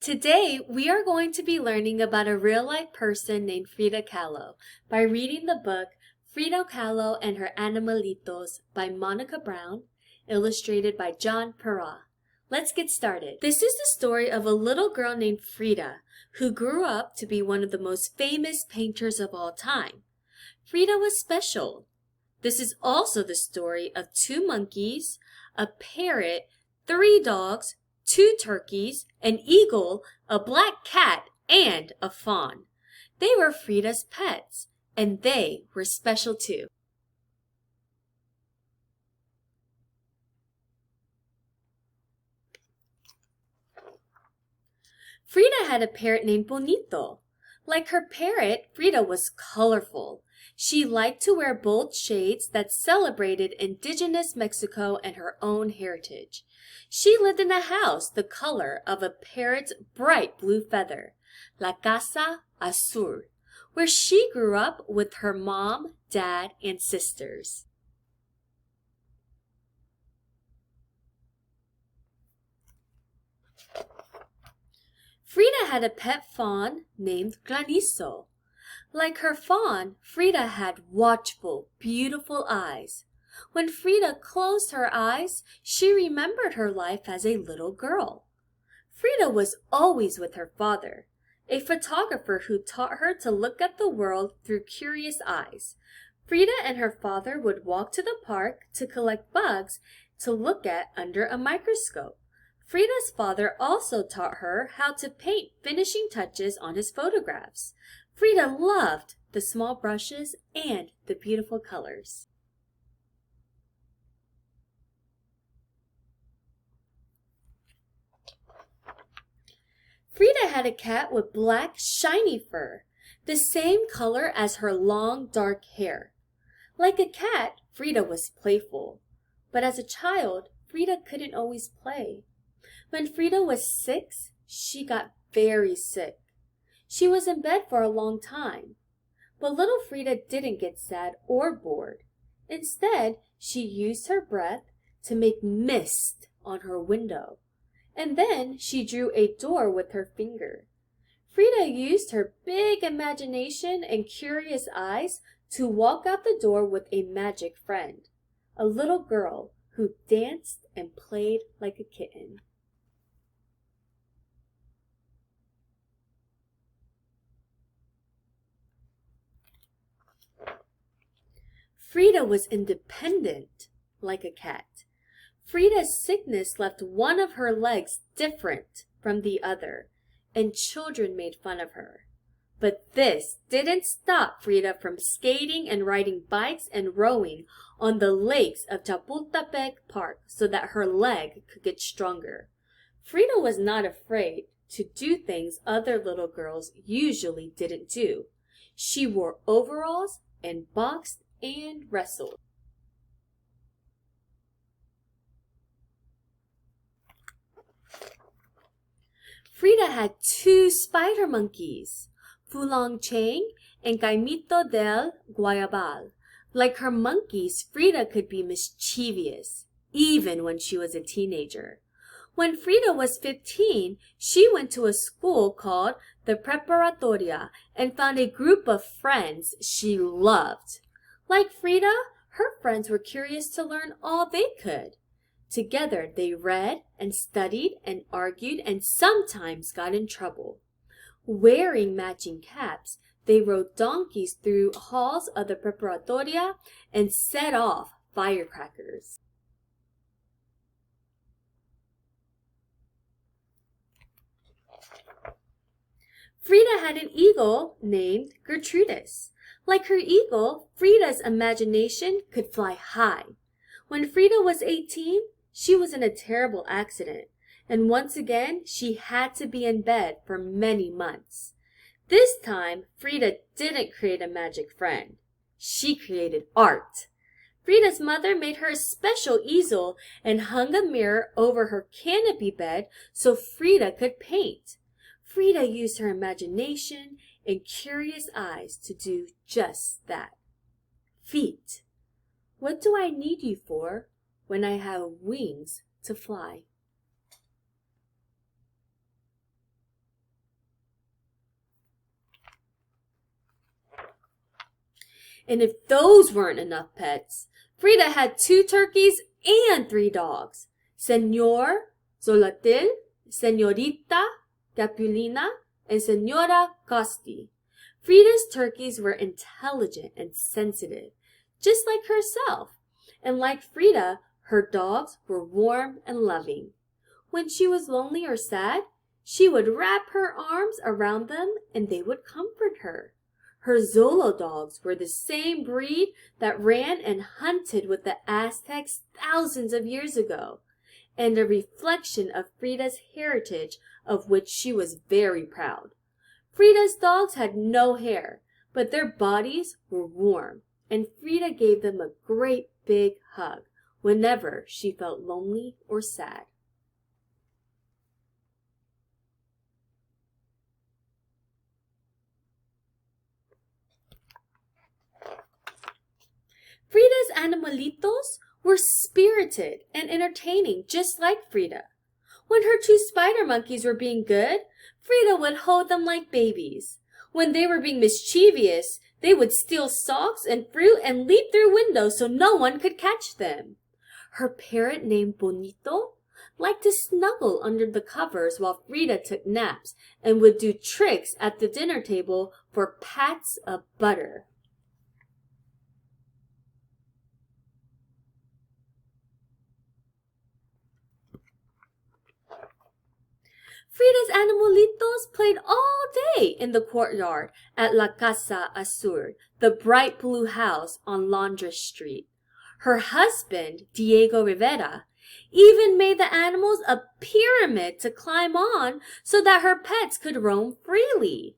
Today, we are going to be learning about a real-life person named Frida Kahlo by reading the book Frida Kahlo and Her Animalitos by Monica Brown, illustrated by John Perra. Let's get started. This is the story of a little girl named Frida, who grew up to be one of the most famous painters of all time. Frida was special. This is also the story of 2 monkeys, a parrot, 3 dogs, 2 turkeys, an eagle, a black cat, and a fawn. They were Frida's pets, and they were special too. Frida had a parrot named Bonito. Like her parrot, Frida was colorful. She liked to wear bold shades that celebrated indigenous Mexico and her own heritage. She lived in a house the color of a parrot's bright blue feather, La Casa Azul, where she grew up with her mom, dad, and sisters. Frida had a pet fawn named Granizo. Like her fawn, Frida had watchful, beautiful eyes. When Frida closed her eyes, she remembered her life as a little girl. Frida was always with her father, a photographer who taught her to look at the world through curious eyes. Frida and her father would walk to the park to collect bugs to look at under a microscope. Frida's father also taught her how to paint finishing touches on his photographs. Frida loved the small brushes and the beautiful colors. Frida had a cat with black, shiny fur, the same color as her long, dark hair. Like a cat, Frida was playful. But as a child, Frida couldn't always play. When Frida was 6, she got very sick. She was in bed for a long time. But little Frida didn't get sad or bored. Instead, she used her breath to make mist on her window. And then she drew a door with her finger. Frida used her big imagination and curious eyes to walk out the door with a magic friend, a little girl who danced and played like a kitten. Frida was independent, like a cat. Frida's sickness left one of her legs different from the other, and children made fun of her. But this didn't stop Frida from skating and riding bikes and rowing on the lakes of Chapultepec Park so that her leg could get stronger. Frida was not afraid to do things other little girls usually didn't do. She wore overalls and boxed and wrestled. Frida had 2 spider monkeys, Fulong Chang and Caimito del Guayabal. Like her monkeys, Frida could be mischievous, even when she was a teenager. When Frida was 15, she went to a school called the Preparatoria and found a group of friends she loved. Like Frida, her friends were curious to learn all they could. Together, they read and studied and argued and sometimes got in trouble. Wearing matching caps, they rode donkeys through halls of the Preparatoria and set off firecrackers. Frida had an eagle named Gertrudis. Like her eagle, Frida's imagination could fly high. When Frida was 18, she was in a terrible accident, and once again she had to be in bed for many months. This time, Frida didn't create a magic friend. She created art. Frida's mother made her a special easel and hung a mirror over her canopy bed so Frida could paint. Frida used her imagination and curious eyes to do just that. Feet. What do I need you for when I have wings to fly? And if those weren't enough pets, Frida had 2 turkeys and 3 dogs. Senor, Zolatil, Senorita, Capulina, and Senora Costi. Frida's turkeys were intelligent and sensitive, just like herself. And like Frida, her dogs were warm and loving. When she was lonely or sad, she would wrap her arms around them and they would comfort her. Her Zolo dogs were the same breed that ran and hunted with the Aztecs thousands of years ago, and a reflection of Frida's heritage, of which she was very proud. Frida's dogs had no hair, but their bodies were warm, and Frida gave them a great big hug whenever she felt lonely or sad. Frida's Animalitos were spirited and entertaining, just like Frida. When her 2 spider monkeys were being good, Frida would hold them like babies. When they were being mischievous, they would steal socks and fruit and leap through windows so no one could catch them. Her parrot named Bonito liked to snuggle under the covers while Frida took naps and would do tricks at the dinner table for pats of butter. Frida's Animalitos played all day in the courtyard at La Casa Azul, the bright blue house on Londres Street. Her husband, Diego Rivera, even made the animals a pyramid to climb on so that her pets could roam freely.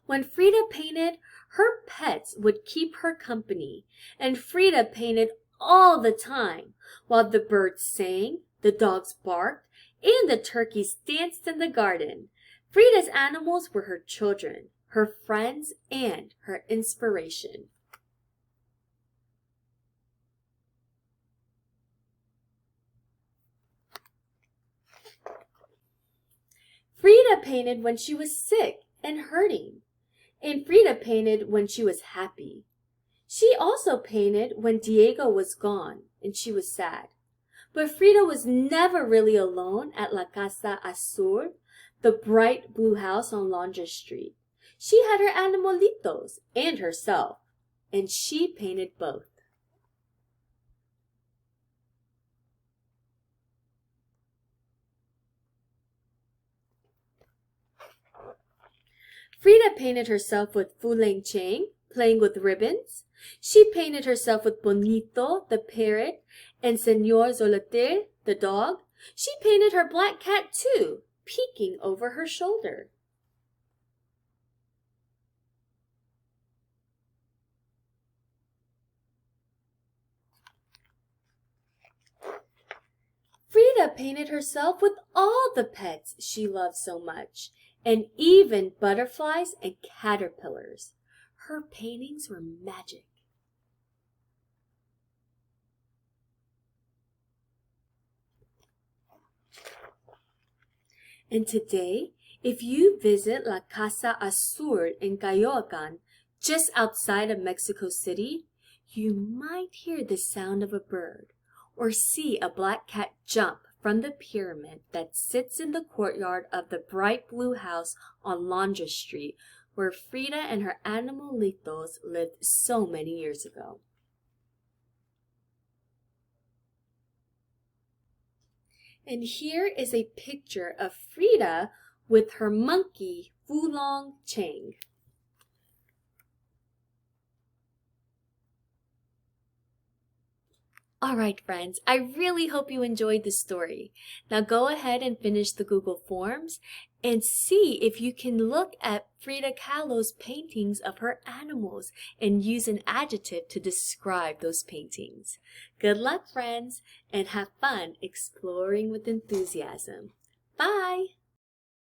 When Frida painted, her pets would keep her company, and Frida painted all the time, while the birds sang, the dogs barked, and the turkeys danced in the garden. Frida's animals were her children, her friends, and her inspiration. Frida painted when she was sick and hurting, and Frida painted when she was happy. She also painted when Diego was gone and she was sad. But Frida was never really alone at La Casa Azul, the bright blue house on Londres Street. She had her animalitos and herself, and she painted both. Frida painted herself with Fuleng Chang, playing with ribbons. She painted herself with Bonito, the parrot, and Senor Zolote, the dog. She painted her black cat too, peeking over her shoulder. Frida painted herself with all the pets she loved so much, and even butterflies and caterpillars. Her paintings were magic. And today, if you visit La Casa Azul in Cayoacan, just outside of Mexico City, you might hear the sound of a bird or see a black cat jump from the pyramid that sits in the courtyard of the bright blue house on Londres Street, where Frida and her animalitos lived so many years ago. And here is a picture of Frida with her monkey, Fulong Chang. All right, friends, I really hope you enjoyed this story. Now go ahead and finish the Google Forms and see if you can look at Frida Kahlo's paintings of her animals and use an adjective to describe those paintings. Good luck, friends, and have fun exploring with enthusiasm. Bye!